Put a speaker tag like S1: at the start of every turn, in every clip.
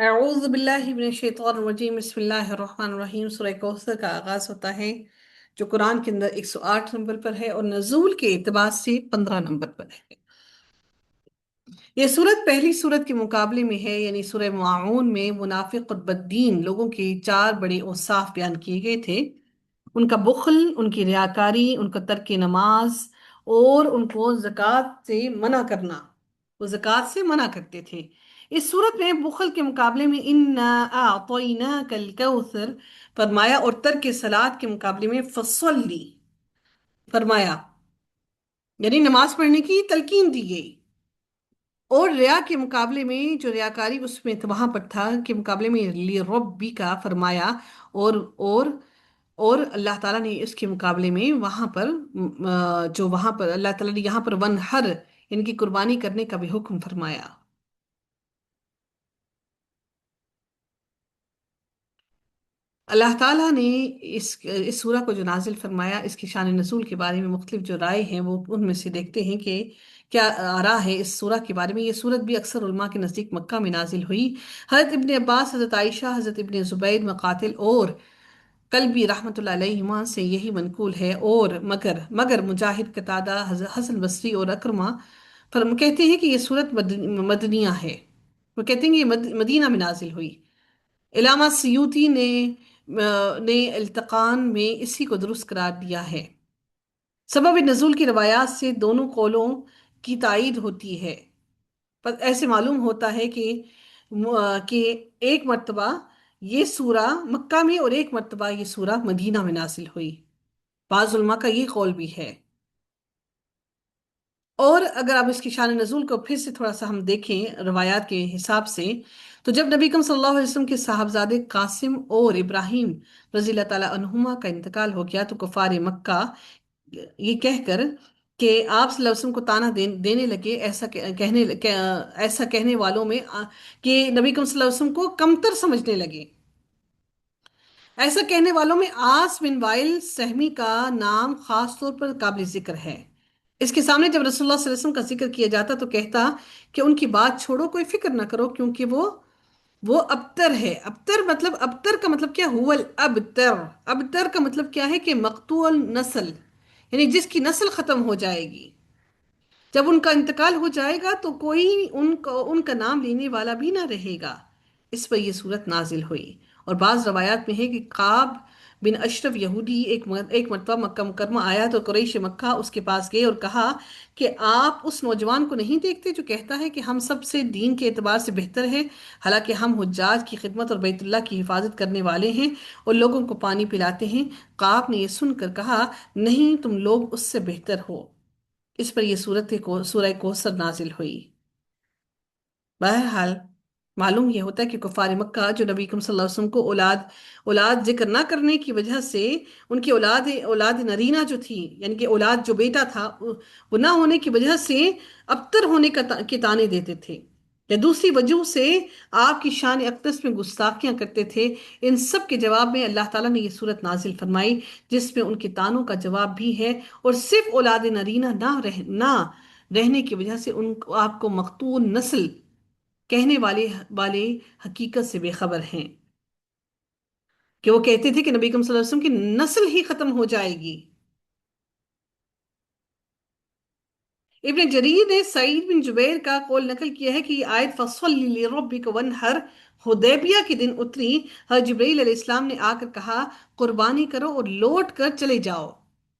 S1: اعوذ باللہ من الشیطان الرجیم، بسم اللہ الرحمن الرحیم۔ سورہ کوثر کا آغاز ہوتا ہے جو قرآن کے اندر 108 نمبر پر ہے اور نزول کے اعتبار سے 15 نمبر پر ہے۔ یہ سورت پہلی سورت کے مقابلے میں ہے، یعنی سورہ معاون میں منافق اور بددین لوگوں کے چار بڑے اوصاف بیان کیے گئے تھے: ان کا بخل، ان کی ریاکاری، ان کا ترک نماز اور ان کو زکوٰۃ سے منع کرنا۔ وہ زکوٰۃ سے منع کرتے تھے۔ اس صورت میں بخل کے مقابلے میں انا اعطیناک الکوثر فرمایا، اور ترک صلاۃ کے مقابلے میں فصلی فرمایا، یعنی نماز پڑھنے کی تلقین دی گئی۔ اور ریا کے مقابلے میں جو ریاکاری اس میں وہاں پر تھا کے مقابلے میں ربی کا فرمایا، اور اور اور اللہ تعالیٰ نے اس کے مقابلے میں وہاں پر جو وہاں پر اللہ تعالیٰ نے یہاں پر ونہر ان کی قربانی کرنے کا بھی حکم فرمایا۔ اللہ تعالیٰ نے اس سورہ کو جو نازل فرمایا، اس کی شان نزول کے بارے میں مختلف جو رائے ہیں وہ ان میں سے دیکھتے ہیں کہ کیا آراء ہے اس سورہ کے بارے میں۔ یہ سورت بھی اکثر علماء کے نزدیک مکہ میں نازل ہوئی۔ حضرت ابن عباس، حضرت عائشہ، حضرت ابن زبیر، مقاتل اور قلبی رحمۃ اللہ علیہما سے یہی منقول ہے، اور مگر مجاہد، قتادہ، حسن بصری اور اکرمہ کہتے ہیں کہ یہ سورت مدنیہ ہے۔ وہ کہتے ہیں کہ یہ مدینہ میں نازل ہوئی۔ علامہ سیوطی نے التقان میں اسی کو درست قرار دیا ہے۔ سبب نزول کی روایات سے دونوں قولوں کی تائید ہوتی ہے۔ ایسے معلوم ہوتا ہے کہ ایک مرتبہ یہ سورہ مکہ میں اور ایک مرتبہ یہ سورہ مدینہ میں نازل ہوئی۔ بعض علماء کا یہ قول بھی ہے۔ اور اگر آپ اس کی شان نزول کو پھر سے تھوڑا سا ہم دیکھیں روایات کے حساب سے، تو جب نبی اکرم صلی اللہ علیہ وسلم کے صاحبزادے قاسم اور ابراہیم رضی اللہ تعالیٰ عنہما کا انتقال ہو گیا، تو کفار مکہ یہ کہہ کر کہ آپ صلی اللہ علیہ وسلم کو طعنہ دینے لگے، ایسا کہنے والوں میں کہ نبی اکرم صلی اللہ علیہ وسلم کو کمتر سمجھنے لگے۔ ایسا کہنے والوں میں عاص بن وائل سہمی کا نام خاص طور پر قابل ذکر ہے۔ اس کے سامنے جب رسول اللہ صلی اللہ علیہ وسلم کا ذکر کیا جاتا تو کہتا کہ ان کی بات چھوڑو، کوئی فکر نہ کرو، کیونکہ وہ ابتر ہے۔ ابتر کا مطلب کیا؟ ہوا الابتر۔ ابتر کا مطلب کیا ہے کہ مقطوع النسل، یعنی جس کی نسل ختم ہو جائے گی۔ جب ان کا انتقال ہو جائے گا تو کوئی ان کا نام لینے والا بھی نہ رہے گا۔ اس پر یہ صورت نازل ہوئی۔ اور بعض روایات میں ہے کہ قاب بن اشرف یہودی ایک مرتبہ مکہ مکرمہ آیا تو قریش مکہ اس کے پاس گئے اور کہا کہ آپ اس نوجوان کو نہیں دیکھتے جو کہتا ہے کہ ہم سب سے دین کے اعتبار سے بہتر ہے، حالانکہ ہم حجاج کی خدمت اور بیت اللہ کی حفاظت کرنے والے ہیں اور لوگوں کو پانی پلاتے ہیں۔ قاب نے یہ سن کر کہا، نہیں، تم لوگ اس سے بہتر ہو۔ اس پر یہ سورہ کوثر نازل ہوئی۔ بہرحال معلوم یہ ہوتا ہے کہ کفار مکہ جو نبی اکرم صلی اللہ علیہ وسلم کو اولاد ذکر نہ کرنے کی وجہ سے، ان کی اولاد نرینہ جو تھی، یعنی کہ اولاد جو بیٹا تھا وہ نہ ہونے کی وجہ سے ابتر ہونے کے طعنے دیتے تھے، یا دوسری وجہ سے آپ کی شان اقدس میں گستاخیاں کرتے تھے۔ ان سب کے جواب میں اللہ تعالیٰ نے یہ صورت نازل فرمائی جس میں ان کے طعنوں کا جواب بھی ہے، اور صرف اولاد نرینہ نہ رہنے کی وجہ سے آپ کو مقطوع نسل کہنے والے حقیقت سے بے خبر ہیں، کہ وہ کہتے تھے کہ نبی اکرم صلی اللہ علیہ وسلم کی نسل ہی ختم ہو جائے گی۔ ابن جریر نے سعید بن جبیر کا قول نقل کیا ہے کہ یہ آیت فَصَلِّ لِرَبِّكَ وَانْحَرْ حدیبیہ کے دن اتری۔ حضرت جبرائیل علیہ السلام نے آ کر کہا قربانی کرو اور لوٹ کر چلے جاؤ۔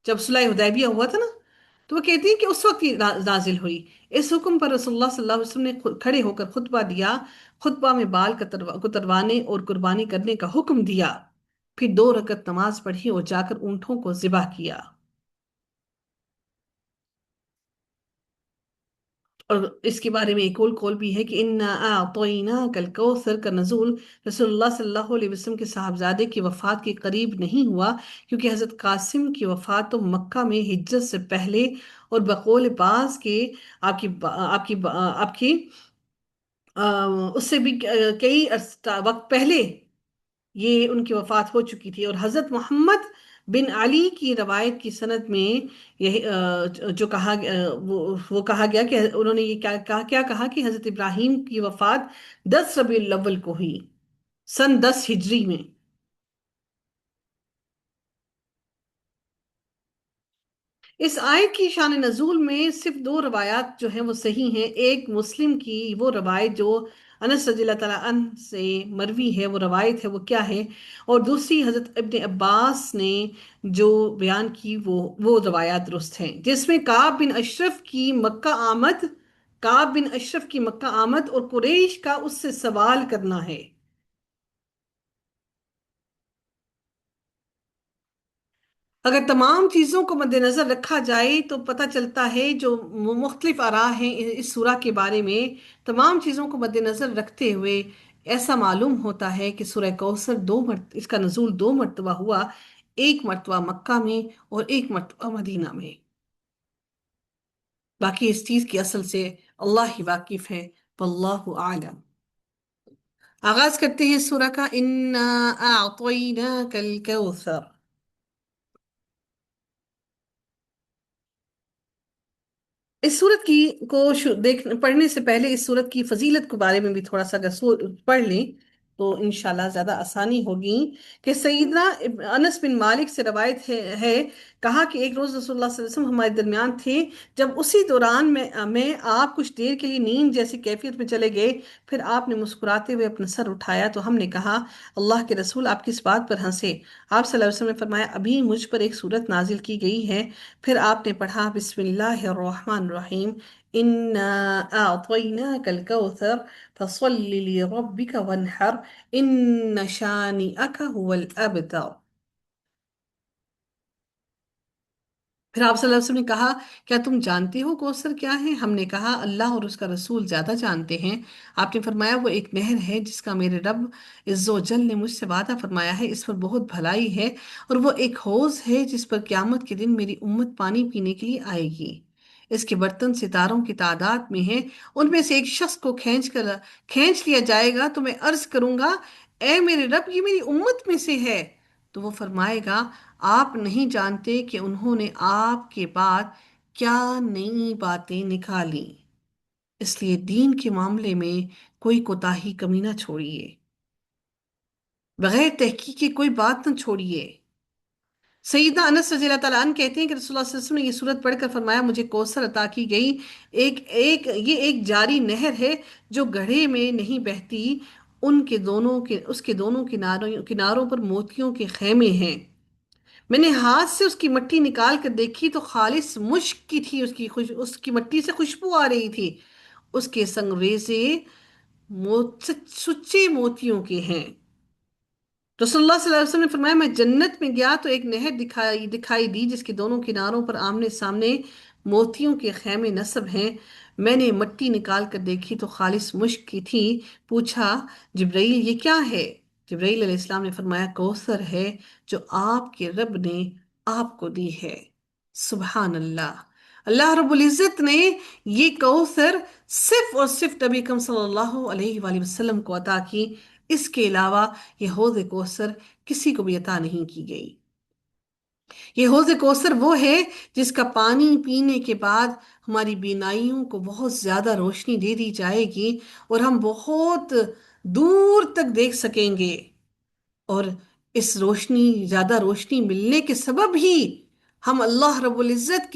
S1: جب صلح حدیبیہ ہوا تھا نا، تو وہ کہتی ہیں کہ اس وقت یہ نازل ہوئی۔ اس حکم پر رسول اللہ صلی اللہ علیہ وسلم نے کھڑے ہو کر خطبہ دیا، خطبہ میں بال کتروانے اور قربانی کرنے کا حکم دیا، پھر 2 رکعت نماز پڑھی اور جا کر اونٹوں کو ذبح کیا۔ اور اس کے بارے میں ایک اور قول بھی ہے کہ انا اعطیناک الکوثر کا نزول رسول اللہ صلی اللہ علیہ وسلم کے صاحبزادے کی وفات کے قریب نہیں ہوا، کیونکہ حضرت قاسم کی وفات تو مکہ میں ہجرت سے پہلے، اور بقول بعض کے آپ کی اس سے بھی کئی وقت پہلے یہ ان کی وفات ہو چکی تھی۔ اور حضرت محمد بن علی کی روایت کی سند میں یہ جو کہا وہ کہا گیا کہ انہوں نے یہ کیا کہا کہ حضرت ابراہیم کی وفات 10 ربیع الاول کو ہوئی، سن 10 ہجری میں۔ اس آیت کی شان نزول میں صرف دو روایات جو ہیں وہ صحیح ہیں۔ ایک مسلم کی وہ روایت جو انس رضی اللہ تعالیٰ عنہ سے مروی ہے، وہ روایت ہے، وہ کیا ہے؟ اور دوسری حضرت ابن عباس نے جو بیان کی وہ روایات درست ہیں، جس میں کعب بن اشرف کی مکہ آمد اور قریش کا اس سے سوال کرنا ہے۔ اگر تمام چیزوں کو مد نظر رکھا جائے تو پتہ چلتا ہے جو مختلف آراء ہیں اس سورہ کے بارے میں، تمام چیزوں کو مد نظر رکھتے ہوئے ایسا معلوم ہوتا ہے کہ سورہ کوثر اس کا نزول 2 مرتبہ ہوا، ایک مرتبہ مکہ میں اور ایک مرتبہ مدینہ میں۔ باقی اس چیز کی اصل سے اللہ ہی واقف ہے، واللہ اعلم۔ آغاز کرتے ہیں سورہ کا، انا اعطیناک الکوثر۔ اس صورت کی پڑھنے سے پہلے اس صورت کی فضیلت کے بارے میں بھی تھوڑا سا اگر پڑھ لیں تو انشاءاللہ زیادہ آسانی ہوگی۔ کہ سیدنا انس بن مالک سے روایت ہے، کہا کہ ایک روز رسول اللہ صلی اللہ علیہ وسلم ہمارے درمیان تھے، جب اسی دوران میں آپ کچھ دیر کے لیے نیند جیسی کیفیت میں چلے گئے، پھر آپ نے مسکراتے ہوئے اپنا سر اٹھایا تو ہم نے کہا اللہ کے رسول آپ کس بات پر ہنسے؟ آپ صلی اللہ علیہ وسلم نے فرمایا ابھی مجھ پر ایک صورت نازل کی گئی ہے۔ پھر آپ نے پڑھا بسم اللہ الرحمن الرحیم، انا اعطیناک الکوثر فصل لربک وانحر ان شانئک هو الابتر۔ پھر آپ صلی اللہ علیہ وسلم نے کہا کیا تم جانتے ہو کوثر کیا ہے؟ ہم نے کہا اللہ اور اس کا رسول زیادہ جانتے ہیں۔ آپ نے فرمایا وہ ایک نہر ہے جس کا میرے رب عز و جل نے مجھ سے وعدہ فرمایا ہے، اس پر بہت بھلائی ہے، اور وہ ایک حوض ہے جس پر قیامت کے دن میری امت پانی پینے کے لیے آئے گی۔ اس کے برتن ستاروں کی تعداد میں ہیں، ان میں سے ایک شخص کو کھینچ لیا جائے گا تو میں عرض کروں گا اے میرے رب یہ میری امت میں سے ہے، تو وہ فرمائے گا آپ نہیں جانتے کہ انہوں نے آپ کے بعد کیا نئی باتیں نکالی، اس لیے دین کے معاملے میں کوئی کوتاہی کمی نہ چھوڑیے، بغیر تحقیق کے کوئی بات نہ چھوڑیے۔ سیدنا انس رضی اللہ تعالیٰ عنہ کہتے ہیں کہ رسول اللہ صلی اللہ علیہ وسلم نے یہ صورت پڑھ کر فرمایا مجھے کوثر عطا کی گئی، یہ ایک جاری نہر ہے جو گڑھے میں نہیں بہتی، اس کے دونوں کناروں پر موتیوں کے خیمے ہیں۔ میں نے ہاتھ سے اس کی مٹی نکال کر دیکھی تو خالص مشک کی تھی، اس کی مٹی سے خوشبو آ رہی تھی، اس کے سنگریزے سچے موتیوں کے ہیں۔ رسول اللہ صلی اللہ علیہ وسلم نے فرمایا میں جنت میں گیا تو ایک نہر دکھائی دی جس کے دونوں کناروں پر آمنے سامنے موتیوں کے خیمے نصب ہیں، میں نے مٹی نکال کر دیکھی تو خالص مشک کی تھی، پوچھا جبرائیل یہ کیا ہے؟ جبرائیل علیہ السلام نے فرمایا کوثر ہے جو آپ کے رب نے آپ کو دی ہے۔ سبحان اللہ! اللہ رب العزت نے یہ کوثر صرف اور صرف نبی اکرم صلی اللہ علیہ وآلہ وسلم کو عطا کی، اس کے علاوہ یہ حوض کوثر کسی کو بھی عطا نہیں کی گئی۔ یہ حوض کوثر وہ ہے جس کا پانی پینے کے بعد ہماری بینائیوں کو بہت زیادہ روشنی دے دی جائے گی اور ہم بہت دور تک دیکھ سکیں گے، اور اس زیادہ روشنی ملنے کے سبب ہی ہم اللہ رب العزت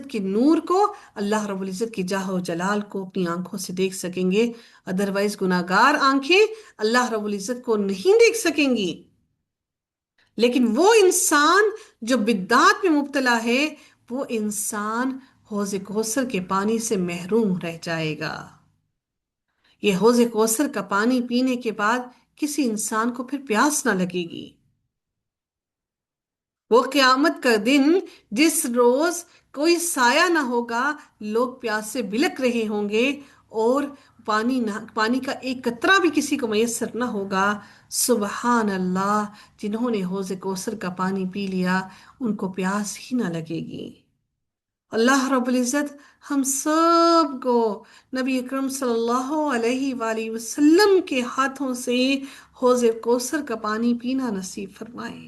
S1: کے نور کو، اللہ رب العزت کے جاہ و جلال کو اپنی آنکھوں سے دیکھ سکیں گے، ادروائز گناہگار آنکھیں اللہ رب العزت کو نہیں دیکھ سکیں گی۔ لیکن وہ انسان جو بدعات میں مبتلا ہے، وہ انسان حوض کوثر کے پانی سے محروم رہ جائے گا۔ یہ حوض کوثر کا پانی پینے کے بعد کسی انسان کو پھر پیاس نہ لگے گی۔ وہ قیامت کا دن جس روز کوئی سایہ نہ ہوگا، لوگ پیاس سے بلک رہے ہوں گے اور پانی کا ایک قطرہ بھی کسی کو میسر نہ ہوگا، سبحان اللہ! جنہوں نے حوض کوثر کا پانی پی لیا ان کو پیاس ہی نہ لگے گی۔ اللہ رب العزت ہم سب کو نبی اکرم صلی اللہ علیہ وآلہ وسلم کے ہاتھوں سے حوض کوثر کا پانی پینا نصیب فرمائے۔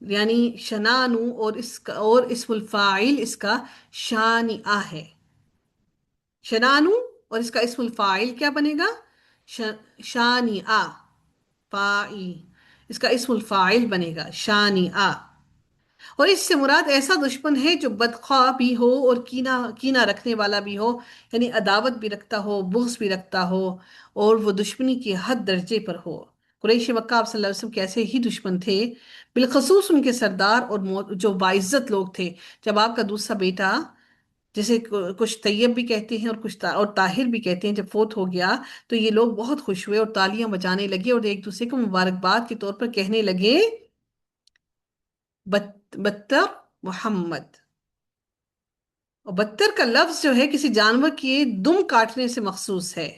S1: یعنی شنانو، اور اس کا اور اسم الفاعل اس کا شانئہ ہے. شنانو اور اس کا اسم الفاعل کیا بنے گا؟ شانئہ. فائی، اس کا اسم الفاعل بنے گا شانئہ. اور اس سے مراد ایسا دشمن ہے جو بدخواہ بھی ہو اور کینہ کینہ رکھنے والا بھی ہو، یعنی عداوت بھی رکھتا ہو، بغض بھی رکھتا ہو، اور وہ دشمنی کے حد درجے پر ہو. قریش مکہ آپ صلی اللہ علیہ وسلم کے ایسے ہی دشمن تھے، بالخصوص ان کے سردار اور جو باعزت لوگ تھے. جب آپ کا دوسرا بیٹا، جسے کچھ طیب بھی کہتے ہیں اور کچھ اور طاہر بھی کہتے ہیں، جب فوت ہو گیا تو یہ لوگ بہت خوش ہوئے اور تالیاں بجانے لگے اور ایک دوسرے کو مبارکباد کے طور پر کہنے لگے بتر محمد. اور بتر کا لفظ جو ہے کسی جانور کی دم کاٹنے سے مخصوص ہے.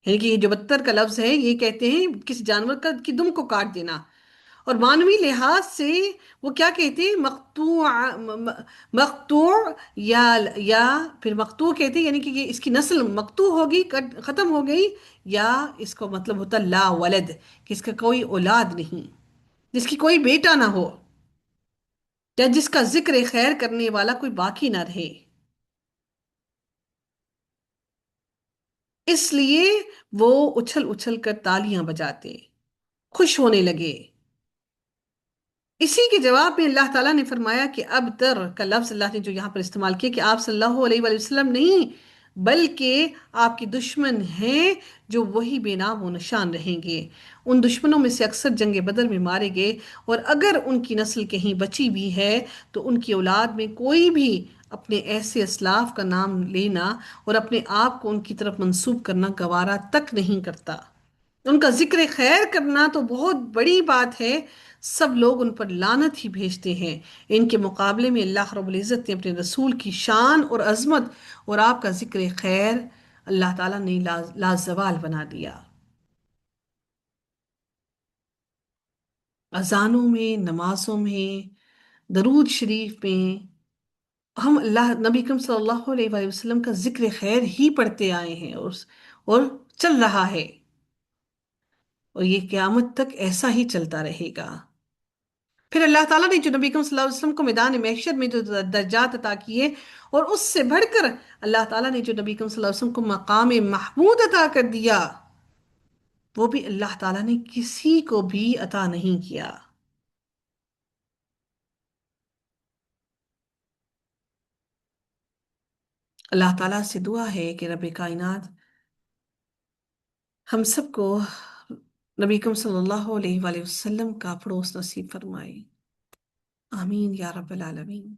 S1: یعنی کہ یہ جو بتر کا لفظ ہے یہ کہتے ہیں کسی جانور کی دم کو کاٹ دینا. اور معنوی لحاظ سے وہ کیا کہتے ہیں؟ مقطوع. مقطوع یا پھر مقطوع کہتے ہیں، یعنی کہ یہ اس کی نسل مقطوع ہوگی، ختم ہو گئی. یا اس کو مطلب ہوتا لا ولد، کہ اس کا کوئی اولاد نہیں، جس کی کوئی بیٹا نہ ہو، یا جس کا ذکر خیر کرنے والا کوئی باقی نہ رہے. اس لیے وہ اچھل اچھل کر تالیاں بجاتے، خوش ہونے لگے. اسی کے جواب میں اللہ تعالیٰ نے فرمایا کہ اب تر کا لفظ اللہ نے جو یہاں پر استعمال کیا کہ آپ صلی اللہ علیہ وآلہ وسلم نہیں، بلکہ آپ کے دشمن ہیں جو وہی بے نام و نشان رہیں گے. ان دشمنوں میں سے اکثر جنگ بدر میں مارے گئے، اور اگر ان کی نسل کہیں بچی بھی ہے تو ان کی اولاد میں کوئی بھی اپنے ایسے اسلاف کا نام لینا اور اپنے آپ کو ان کی طرف منسوب کرنا گوارا تک نہیں کرتا. ان کا ذکر خیر کرنا تو بہت بڑی بات ہے، سب لوگ ان پر لعنت ہی بھیجتے ہیں. ان کے مقابلے میں اللہ رب العزت نے اپنے رسول کی شان اور عظمت اور آپ کا ذکر خیر اللہ تعالیٰ نے لازوال بنا دیا. اذانوں میں، نمازوں میں، درود شریف میں ہم اللہ نبی کریم صلی اللہ علیہ وآلہ وسلم کا ذکر خیر ہی پڑھتے آئے ہیں، اور چل رہا ہے، اور یہ قیامت تک ایسا ہی چلتا رہے گا. پھر اللہ تعالیٰ نے جو نبی کریم صلی اللہ علیہ وسلم کو میدان محشر میں جو درجات عطا کیے، اور اس سے بڑھ کر اللہ تعالیٰ نے جو نبی کریم صلی اللہ علیہ وسلم کو مقام محمود عطا کر دیا، وہ بھی اللہ تعالیٰ نے کسی کو بھی عطا نہیں کیا. اللہ تعالیٰ سے دعا ہے کہ رب کائنات ہم سب کو نبی کریم صلی اللہ علیہ وآلہ وسلم کا پڑوس نصیب فرمائے. آمین یا رب العالمین.